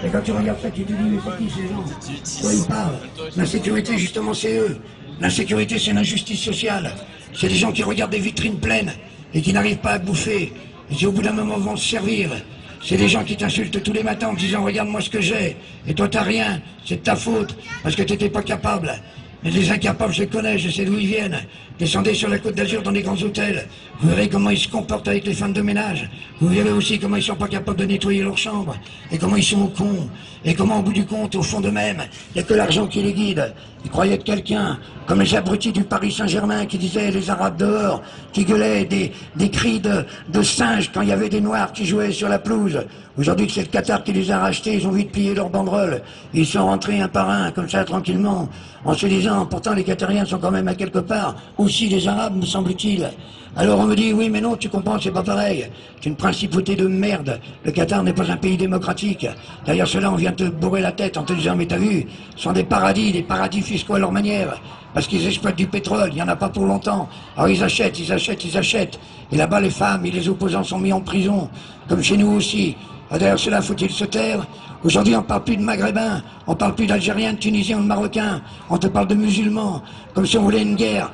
Et quand tu regardes ça, tu te dis, mais c'est qui ces gens? Toi, ils parlent. L'insécurité, justement, c'est eux. L'insécurité, c'est l'injustice sociale. C'est des gens qui regardent des vitrines pleines et qui n'arrivent pas à bouffer et qui, au bout d'un moment, vont se servir. C'est des gens qui t'insultent tous les matins en te disant, regarde-moi ce que j'ai. Et toi, t'as rien. C'est de ta faute parce que t'étais pas capable. Mais les incapables, je les connais, je sais d'où ils viennent. Descendez sur la Côte d'Azur dans des grands hôtels. Vous verrez comment ils se comportent avec les femmes de ménage. Vous verrez aussi comment ils sont pas capables de nettoyer leur chambre. Et comment ils sont au con. Et comment, au bout du compte, au fond d'eux-mêmes, il n'y a que l'argent qui les guide. Ils croyaient être quelqu'un, comme les abrutis du Paris Saint-Germain qui disaient les Arabes dehors, qui gueulaient des cris de singes quand il y avait des Noirs qui jouaient sur la pelouse. Aujourd'hui que c'est le Qatar qui les a rachetés, ils ont vite plié leurs banderoles. Ils sont rentrés un par un, comme ça, tranquillement, en se disant, pourtant les Qatariens sont quand même à quelque part, aussi les Arabes, me semble-t-il. Alors on me dit, oui mais non, tu comprends, c'est pas pareil. C'est une principauté de merde. Le Qatar n'est pas un pays démocratique. Derrière cela, on vient te bourrer la tête en te disant, mais t'as vu, ce sont des paradis fiscaux à leur manière. Parce qu'ils exploitent du pétrole, il n'y en a pas pour longtemps. Alors ils achètent. Et là-bas, les femmes et les opposants sont mis en prison, comme chez nous aussi. Derrière cela, faut-il se taire? Aujourd'hui, on ne parle plus de Maghrébins, on ne parle plus d'Algériens, de Tunisiens ou de Marocains. On te parle de musulmans, comme si on voulait une guerre,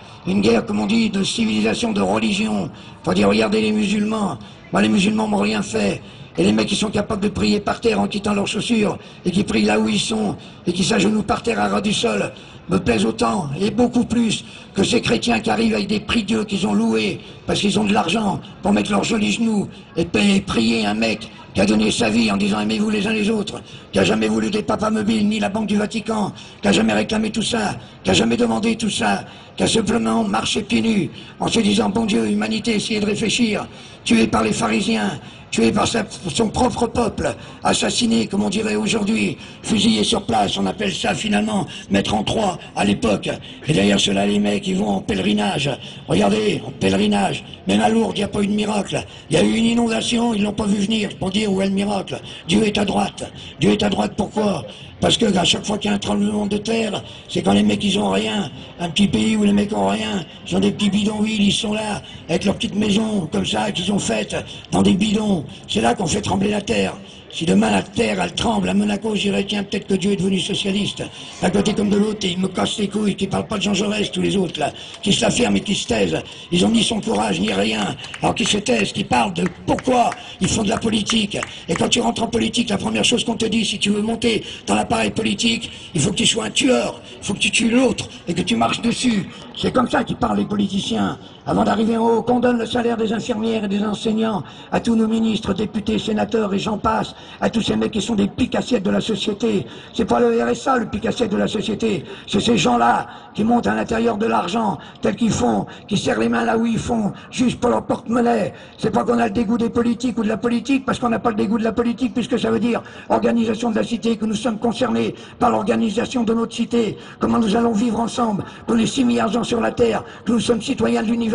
comme on dit, de civilisation, de religion. Faut dire, regardez les musulmans. Moi, les musulmans m'ont rien fait. Et les mecs qui sont capables de prier par terre en quittant leurs chaussures, et qui prient là où ils sont, et qui s'agenouillent par terre à ras du sol, me plaisent autant, et beaucoup plus, que ces chrétiens qui arrivent avec des prie-dieux qu'ils ont loués, parce qu'ils ont de l'argent, pour mettre leurs jolis genoux, et prier un mec qui a donné sa vie en disant aimez-vous les uns les autres, qui a jamais voulu des papas mobiles, ni la Banque du Vatican, qui a jamais réclamé tout ça, qui a jamais demandé tout ça, qui a simplement marché pieds nus, en se disant bon Dieu, humanité, essayez de réfléchir, tué par les pharisiens, tué par son propre peuple, assassiné, comme on dirait aujourd'hui, fusillé sur place, on appelle ça finalement mettre en croix à l'époque. Et derrière cela, les mecs, ils vont en pèlerinage. Regardez, en pèlerinage. Même à Lourdes, il n'y a pas eu de miracle. Il y a eu une inondation, ils l'ont pas vu venir, pour dire où est le miracle. Dieu est à droite. Dieu est à droite, pourquoi? Parce que à chaque fois qu'il y a un tremblement de terre, c'est quand les mecs ils ont rien. Un petit pays où les mecs ont rien, ils ont des petits bidonvilles, ils sont là, avec leurs petites maisons comme ça, qu'ils ont faites dans des bidons. C'est là qu'on fait trembler la terre. Si demain la terre, elle tremble, à Monaco, je dirais, tiens, peut-être que Dieu est devenu socialiste. D'un côté comme de l'autre, et ils me cassent les couilles, qui parlent pas de Jean Jaurès, tous les autres, là, qui se la ferment et qui se taisent. Ils ont ni son courage, ni rien. Alors qu'ils se taisent, qui parlent de pourquoi ils font de la politique. Et quand tu rentres en politique, la première chose qu'on te dit, si tu veux monter dans l'appareil politique, il faut que tu sois un tueur, il faut que tu tues l'autre, et que tu marches dessus. C'est comme ça qu'ils parlent les politiciens. Avant d'arriver en haut, qu'on donne le salaire des infirmières et des enseignants à tous nos ministres, députés, sénateurs et j'en passe, à tous ces mecs qui sont des piques-assiettes de la société. C'est pas le RSA le pique-assiette de la société, c'est ces gens-là qui montent à l'intérieur de l'argent, tel qu'ils font, qui serrent les mains là où ils font, juste pour leur porte-monnaie. C'est pas qu'on a le dégoût des politiques ou de la politique, parce qu'on n'a pas le dégoût de la politique, puisque ça veut dire organisation de la cité, que nous sommes concernés par l'organisation de notre cité, comment nous allons vivre ensemble, pour les 6 milliards d'ans sur la Terre, que nous sommes citoyens de l'univers,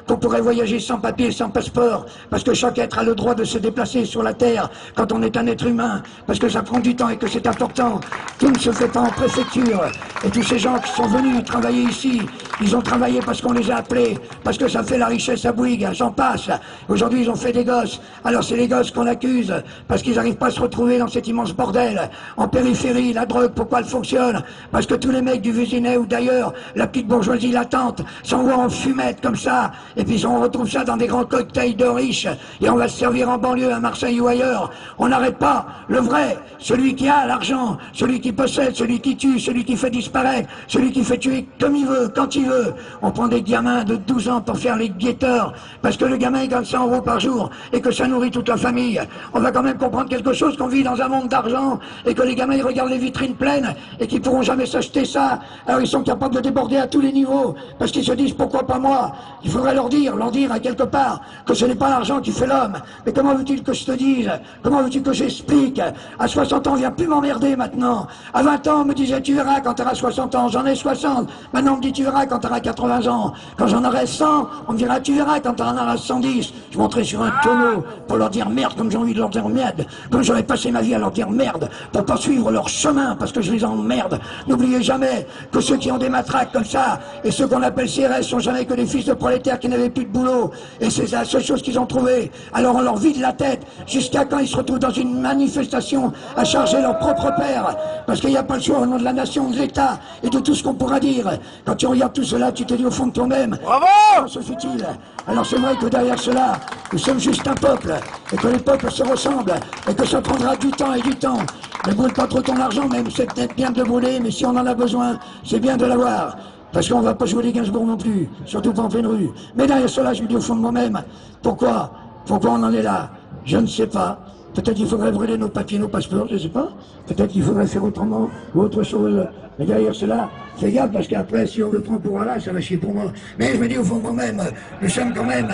qu'on pourrait voyager sans papier, sans passeport, parce que chaque être a le droit de se déplacer sur la Terre quand on est un être humain, parce que ça prend du temps et que c'est important. Tout ne se fait pas en préfecture. Et tous ces gens qui sont venus travailler ici, ils ont travaillé parce qu'on les a appelés, parce que ça fait la richesse à Bouygues, j'en passe. Aujourd'hui, ils ont fait des gosses. Alors c'est les gosses qu'on accuse, parce qu'ils n'arrivent pas à se retrouver dans cet immense bordel. En périphérie, la drogue, pourquoi elle fonctionne? Parce que tous les mecs du Vésinet ou d'ailleurs, la petite bourgeoisie latente, s'envoient en fumette comme ça, et puis on retrouve ça dans des grands cocktails de riches, et on va se servir en banlieue, à Marseille ou ailleurs. On n'arrête pas. Le vrai, celui qui a l'argent, celui qui possède, celui qui tue, celui qui fait disparaître, celui qui fait tuer comme il veut, quand il veut. On prend des gamins de 12 ans pour faire les guetteurs, parce que le gamin il gagne 100 € par jour, et que ça nourrit toute la famille. On va quand même comprendre quelque chose, qu'on vit dans un monde d'argent, et que les gamins ils regardent les vitrines pleines, et qu'ils pourront jamais s'acheter ça. Alors ils sont capables de déborder à tous les niveaux, parce qu'ils se disent pourquoi pas moi. Il faudrait leur dire à quelque part, que ce n'est pas l'argent qui fait l'homme. Mais comment veux-tu que je te dise? Comment veux-tu que j'explique? À 60 ans, viens plus m'emmerder maintenant. À 20 ans, on me disait tu verras quand tu auras 60 ans. J'en ai 60. Maintenant, on me dit tu verras quand tu auras 80 ans. Quand j'en aurai 100, on me dira tu verras quand tu en auras 110. Je monterai sur un tonneau pour leur dire merde, comme j'ai envie de leur dire merde. Comme j'aurais passé ma vie à leur dire merde, pour pas suivre leur chemin, parce que je les emmerde. N'oubliez jamais que ceux qui ont des matraques comme ça, et ceux qu'on appelle CRS sont jamais que des fils de prolétaires qui n'avaient plus de boulot. Et c'est la seule chose qu'ils ont trouvée. Alors on leur vide la tête jusqu'à quand ils se retrouvent dans une manifestation à charger leur propre père. Parce qu'il n'y a pas le choix au nom de la nation, de l'État et de tout ce qu'on pourra dire. Quand tu regardes tout cela, tu te dis au fond de toi-même, bravo! Comment se fait-il? Alors c'est vrai que derrière cela, nous sommes juste un peuple. Et que les peuples se ressemblent. Et que ça prendra du temps et du temps. Ne brûle pas trop ton argent même, c'est peut-être bien de le brûler, mais si on en a besoin, c'est bien de l'avoir. Parce qu'on ne va pas jouer les Gainsbourg non plus, surtout pas en pleine rue. Mais derrière cela, je me dis au fond de moi-même, pourquoi on en est là? Je ne sais pas. Peut-être qu'il faudrait brûler nos papiers, nos passeports, je ne sais pas. Peut-être qu'il faudrait faire autrement ou autre chose. Mais derrière cela, fais gaffe parce qu'après, si on le prend pour là, ça va chier pour moi. Mais je me dis au fond de moi-même, nous sommes quand même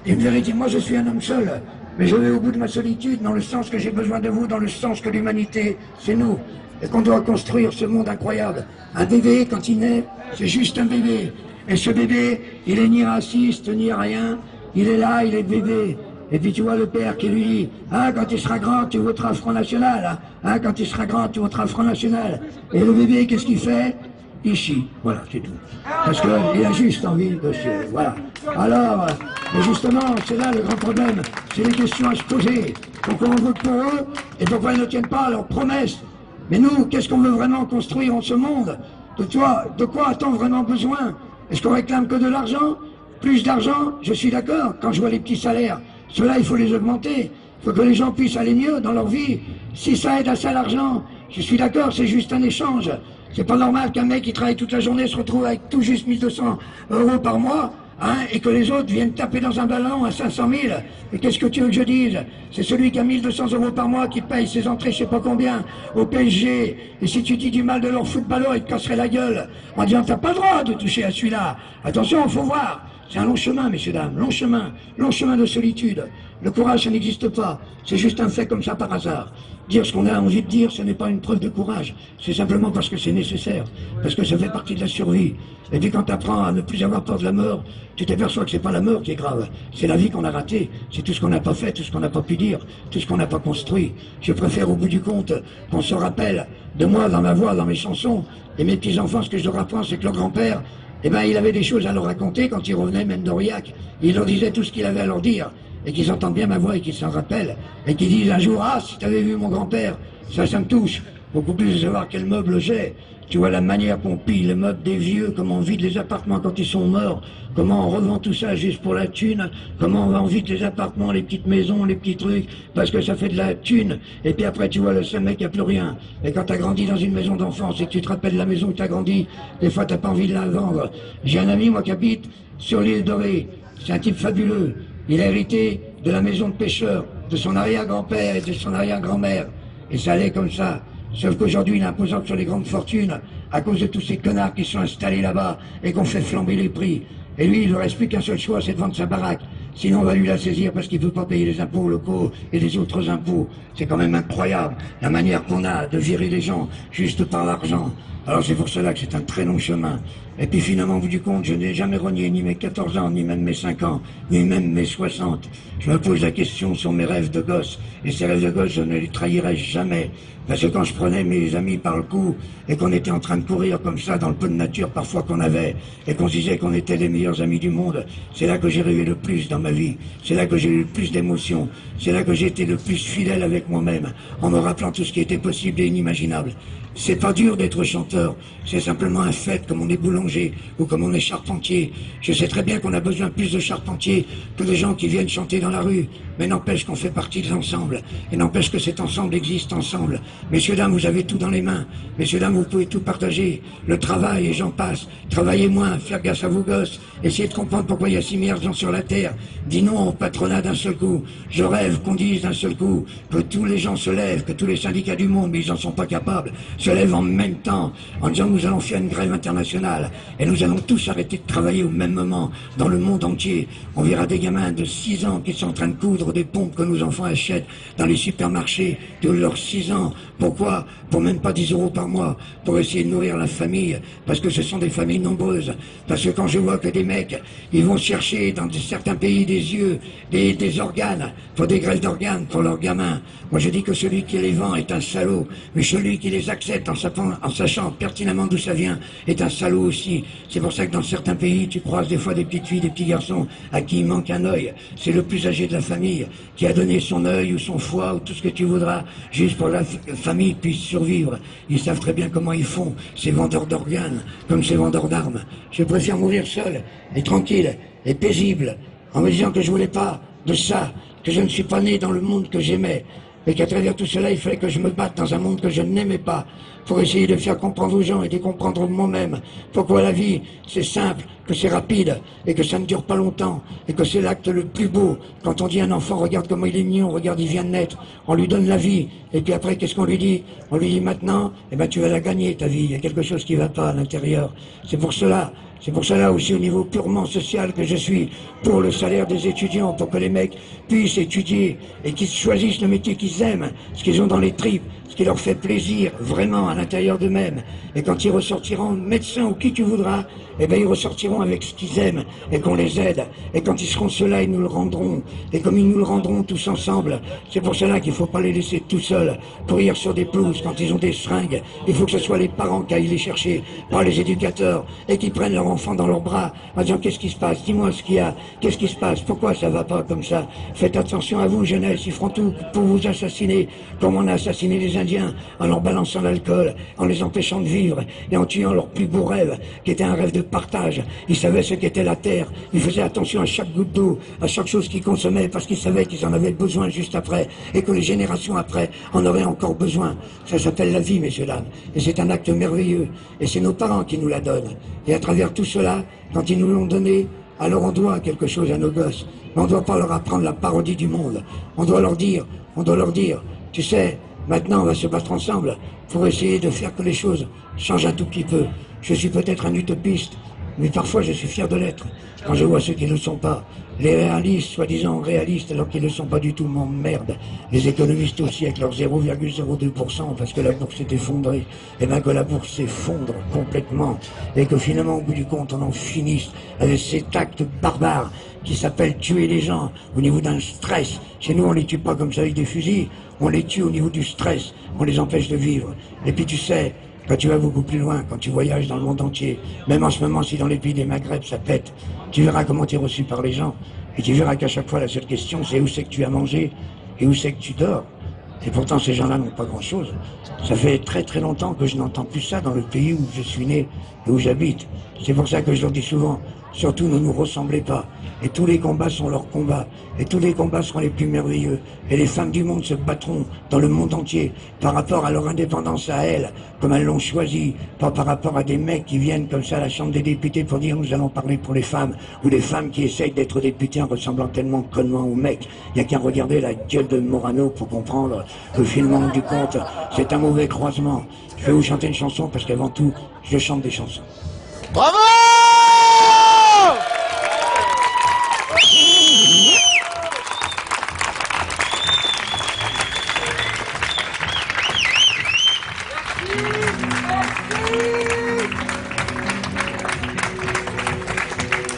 une vérité. Moi, je suis un homme seul. Mais je vais au bout de ma solitude, dans le sens que j'ai besoin de vous, dans le sens que l'humanité, c'est nous. Et qu'on doit construire ce monde incroyable. Un bébé, quand il naît, c'est juste un bébé. Et ce bébé, il est ni raciste, ni rien. Il est là, il est bébé. Et puis tu vois le père qui lui dit, ah, quand il sera grand, tu voteras Front National. Hein, quand il sera grand, tu voteras Front National. Et le bébé, qu'est-ce qu'il fait? Il chie. Voilà, c'est tout. Parce qu'il a juste envie de se... Voilà. Alors, mais justement, c'est là le grand problème. C'est les questions à se poser. Pourquoi on vote pour eux et pourquoi ils ne tiennent pas à leurs promesses? Mais nous, qu'est-ce qu'on veut vraiment construire en ce monde? De quoi a-t-on vraiment besoin? Est-ce qu'on réclame que de l'argent? Plus d'argent? Je suis d'accord, quand je vois les petits salaires. Ceux-là, il faut les augmenter. Il faut que les gens puissent aller mieux dans leur vie. Si ça aide à ça l'argent, je suis d'accord, c'est juste un échange. C'est pas normal qu'un mec qui travaille toute la journée se retrouve avec tout juste 1200 € par mois, hein, et que les autres viennent taper dans un ballon à 500 000. Et qu'est-ce que tu veux que je dise? C'est celui qui a 1200 € par mois qui paye ses entrées je sais pas combien au PSG. Et si tu dis du mal de leur footballeur, il te casserait la gueule en disant t'as pas le droit de toucher à celui-là. Attention, il faut voir. C'est un long chemin, messieurs, dames, long chemin de solitude. Le courage, ça n'existe pas. C'est juste un fait comme ça par hasard. Dire ce qu'on a envie de dire, ce n'est pas une preuve de courage. C'est simplement parce que c'est nécessaire, parce que ça fait partie de la survie. Et puis quand tu apprends à ne plus avoir peur de la mort, tu t'aperçois que c'est pas la mort qui est grave. C'est la vie qu'on a ratée. C'est tout ce qu'on n'a pas fait, tout ce qu'on n'a pas pu dire, tout ce qu'on n'a pas construit. Je préfère au bout du compte qu'on se rappelle de moi dans ma voix, dans mes chansons. Et mes petits-enfants, ce que je leur apprends, c'est que leur grand-père, eh ben, il avait des choses à leur raconter quand il revenait même d'Aurillac. Il leur disait tout ce qu'il avait à leur dire. Et qu'ils entendent bien ma voix et qu'ils s'en rappellent. Et qu'ils disent un jour, ah, si tu avais vu mon grand-père, ça me touche. Beaucoup plus de savoir quel meuble j'ai. Tu vois la manière qu'on pille les meubles des vieux, comment on vide les appartements quand ils sont morts, comment on revend tout ça juste pour la thune, comment on vide les appartements, les petites maisons, les petits trucs, parce que ça fait de la thune. Et puis après, tu vois, le seul mec, il n'y a plus rien. Et quand tu as grandi dans une maison d'enfance et que tu te rappelles la maison où tu as grandi, des fois, tu n'as pas envie de la vendre. J'ai un ami, moi, qui habite sur l'île Dorée. C'est un type fabuleux. Il a hérité de la maison de pêcheur, de son arrière-grand-père et de son arrière-grand-mère. Et ça allait comme ça. Sauf qu'aujourd'hui, il est imposant sur les grandes fortunes, à cause de tous ces connards qui sont installés là-bas et qu'on fait flamber les prix. Et lui, il ne reste plus qu'un seul choix, c'est de vendre sa baraque. Sinon, on va lui la saisir parce qu'il ne peut pas payer les impôts locaux et les autres impôts. C'est quand même incroyable, la manière qu'on a de virer les gens juste par l'argent. Alors c'est pour cela que c'est un très long chemin. Et puis finalement, au bout du compte, je n'ai jamais renié ni mes 14 ans, ni même mes 5 ans, ni même mes 60. Je me pose la question sur mes rêves de gosse. Et ces rêves de gosse, je ne les trahirai jamais. Parce que quand je prenais mes amis par le cou, et qu'on était en train de courir comme ça dans le peu de nature parfois qu'on avait, et qu'on se disait qu'on était les meilleurs amis du monde, c'est là que j'ai rêvé le plus dans ma vie. C'est là que j'ai eu le plus d'émotions. C'est là que j'ai été le plus fidèle avec moi-même, en me rappelant tout ce qui était possible et inimaginable. C'est pas dur d'être chanteur, c'est simplement un fait, comme on est boulanger ou comme on est charpentier. Je sais très bien qu'on a besoin plus de charpentiers que de gens qui viennent chanter dans la rue, mais n'empêche qu'on fait partie de l'ensemble, et n'empêche que cet ensemble existe ensemble. Messieurs, dames, vous avez tout dans les mains. Messieurs, dames, vous pouvez tout partager. Le travail, et j'en passe. Travaillez moins, faire gaffe à vos gosses. Essayez de comprendre pourquoi il y a 6 milliards de gens sur la Terre. Dis non au patronat d'un seul coup. Je rêve qu'on dise d'un seul coup que tous les gens se lèvent, que tous les syndicats du monde, mais ils n'en sont pas capables, se lèvent en même temps en disant nous allons faire une grève internationale et nous allons tous arrêter de travailler au même moment dans le monde entier. On verra des gamins de 6 ans qui sont en train de coudre des pompes que nos enfants achètent dans les supermarchés de leurs 6 ans. Pourquoi? Pour même pas 10 € par mois, pour essayer de nourrir la famille, parce que ce sont des familles nombreuses. Parce que quand je vois que des mecs, ils vont chercher dans certains pays des yeux, des organes, pour des greffes d'organes pour leurs gamins. Moi je dis que celui qui les vend est un salaud, mais celui qui les accepte acceptes en sachant pertinemment d'où ça vient est un salaud aussi. C'est pour ça que dans certains pays, tu croises des fois des petites filles, des petits garçons à qui il manque un œil. C'est le plus âgé de la famille qui a donné son œil ou son foie ou tout ce que tu voudras juste pour que la famille puisse survivre. Ils savent très bien comment ils font, ces vendeurs d'organes, comme ces vendeurs d'armes. Je préfère mourir seul et tranquille et paisible en me disant que je voulais pas de ça, que je ne suis pas né dans le monde que j'aimais, et qu'à travers tout cela, il fallait que je me batte dans un monde que je n'aimais pas, pour essayer de faire comprendre aux gens et de comprendre moi-même pourquoi la vie, c'est simple, que c'est rapide, et que ça ne dure pas longtemps, et que c'est l'acte le plus beau. Quand on dit à un enfant, regarde comment il est mignon, regarde, il vient de naître, on lui donne la vie, et puis après, qu'est-ce qu'on lui dit? On lui dit maintenant, eh ben, tu vas la gagner, ta vie, il y a quelque chose qui ne va pas à l'intérieur. C'est pour cela aussi au niveau purement social que je suis pour le salaire des étudiants, pour que les mecs puissent étudier et qu'ils choisissent le métier qu'ils aiment, ce qu'ils ont dans les tripes, ce qui leur fait plaisir vraiment à l'intérieur d'eux-mêmes. Et quand ils ressortiront médecins ou qui tu voudras, eh bien ils ressortiront avec ce qu'ils aiment et qu'on les aide. Et quand ils seront ceux-là, ils nous le rendront. Et comme ils nous le rendront tous ensemble, c'est pour cela qu'il ne faut pas les laisser tout seuls courir sur des pelouses quand ils ont des seringues. Il faut que ce soit les parents qui aillent les chercher, pas les éducateurs, et qui prennent leur enfant dans leurs bras en disant qu'est-ce qui se passe, dis-moi ce qu'il y a, qu'est-ce qui se passe, pourquoi ça va pas comme ça. Faites attention à vous, jeunesse, ils feront tout pour vous assassiner, comme on a assassiné les Indiens, en leur balançant l'alcool, en les empêchant de vivre, et en tuant leur plus beau rêve, qui était un rêve de partage. Ils savaient ce qu'était la terre, ils faisaient attention à chaque goutte d'eau, à chaque chose qu'ils consommaient, parce qu'ils savaient qu'ils en avaient besoin juste après, et que les générations après en auraient encore besoin. Ça s'appelle la vie, messieurs, dames, et c'est un acte merveilleux, et c'est nos parents qui nous la donnent. Et à travers tout cela, quand ils nous l'ont donné, alors on doit quelque chose à nos gosses. Mais on ne doit pas leur apprendre la parodie du monde. On doit leur dire, tu sais, maintenant on va se battre ensemble pour essayer de faire que les choses changent un tout petit peu. Je suis peut-être un utopiste, mais parfois je suis fier de l'être. Quand je vois ceux qui ne le sont pas, les réalistes, soi-disant réalistes, alors qu'ils ne le sont pas du tout, m'emmerdent. Les économistes aussi, avec leur 0,02%, parce que la bourse s'est effondrée. Et bien que la bourse s'effondre complètement, et que finalement, au bout du compte, on en finisse avec cet acte barbare qui s'appelle tuer les gens au niveau d'un stress. Chez nous, on les tue pas comme ça avec des fusils, on les tue au niveau du stress, on les empêche de vivre. Et puis tu sais, quand tu vas beaucoup plus loin, quand tu voyages dans le monde entier, même en ce moment, si dans les pays des Maghreb ça pète, tu verras comment tu es reçu par les gens, et tu verras qu'à chaque fois la seule question c'est où c'est que tu as mangé et où c'est que tu dors. Et pourtant ces gens-là n'ont pas grand-chose. Ça fait très très longtemps que je n'entends plus ça dans le pays où je suis né et où j'habite. C'est pour ça que je leur dis souvent, surtout ne nous ressemblez pas. Et tous les combats sont leurs combats. Et tous les combats seront les plus merveilleux. Et les femmes du monde se battront dans le monde entier par rapport à leur indépendance à elles, comme elles l'ont choisi, pas par rapport à des mecs qui viennent comme ça à la Chambre des députés pour dire nous allons parler pour les femmes, ou des femmes qui essayent d'être députés en ressemblant tellement connement aux mecs. Il n'y a qu'à regarder la gueule de Morano pour comprendre que finalement du compte, c'est un mauvais croisement. Je vais vous chanter une chanson parce qu'avant tout, je chante des chansons. Bravo!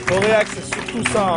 Coréac, c'est surtout ça. Hein.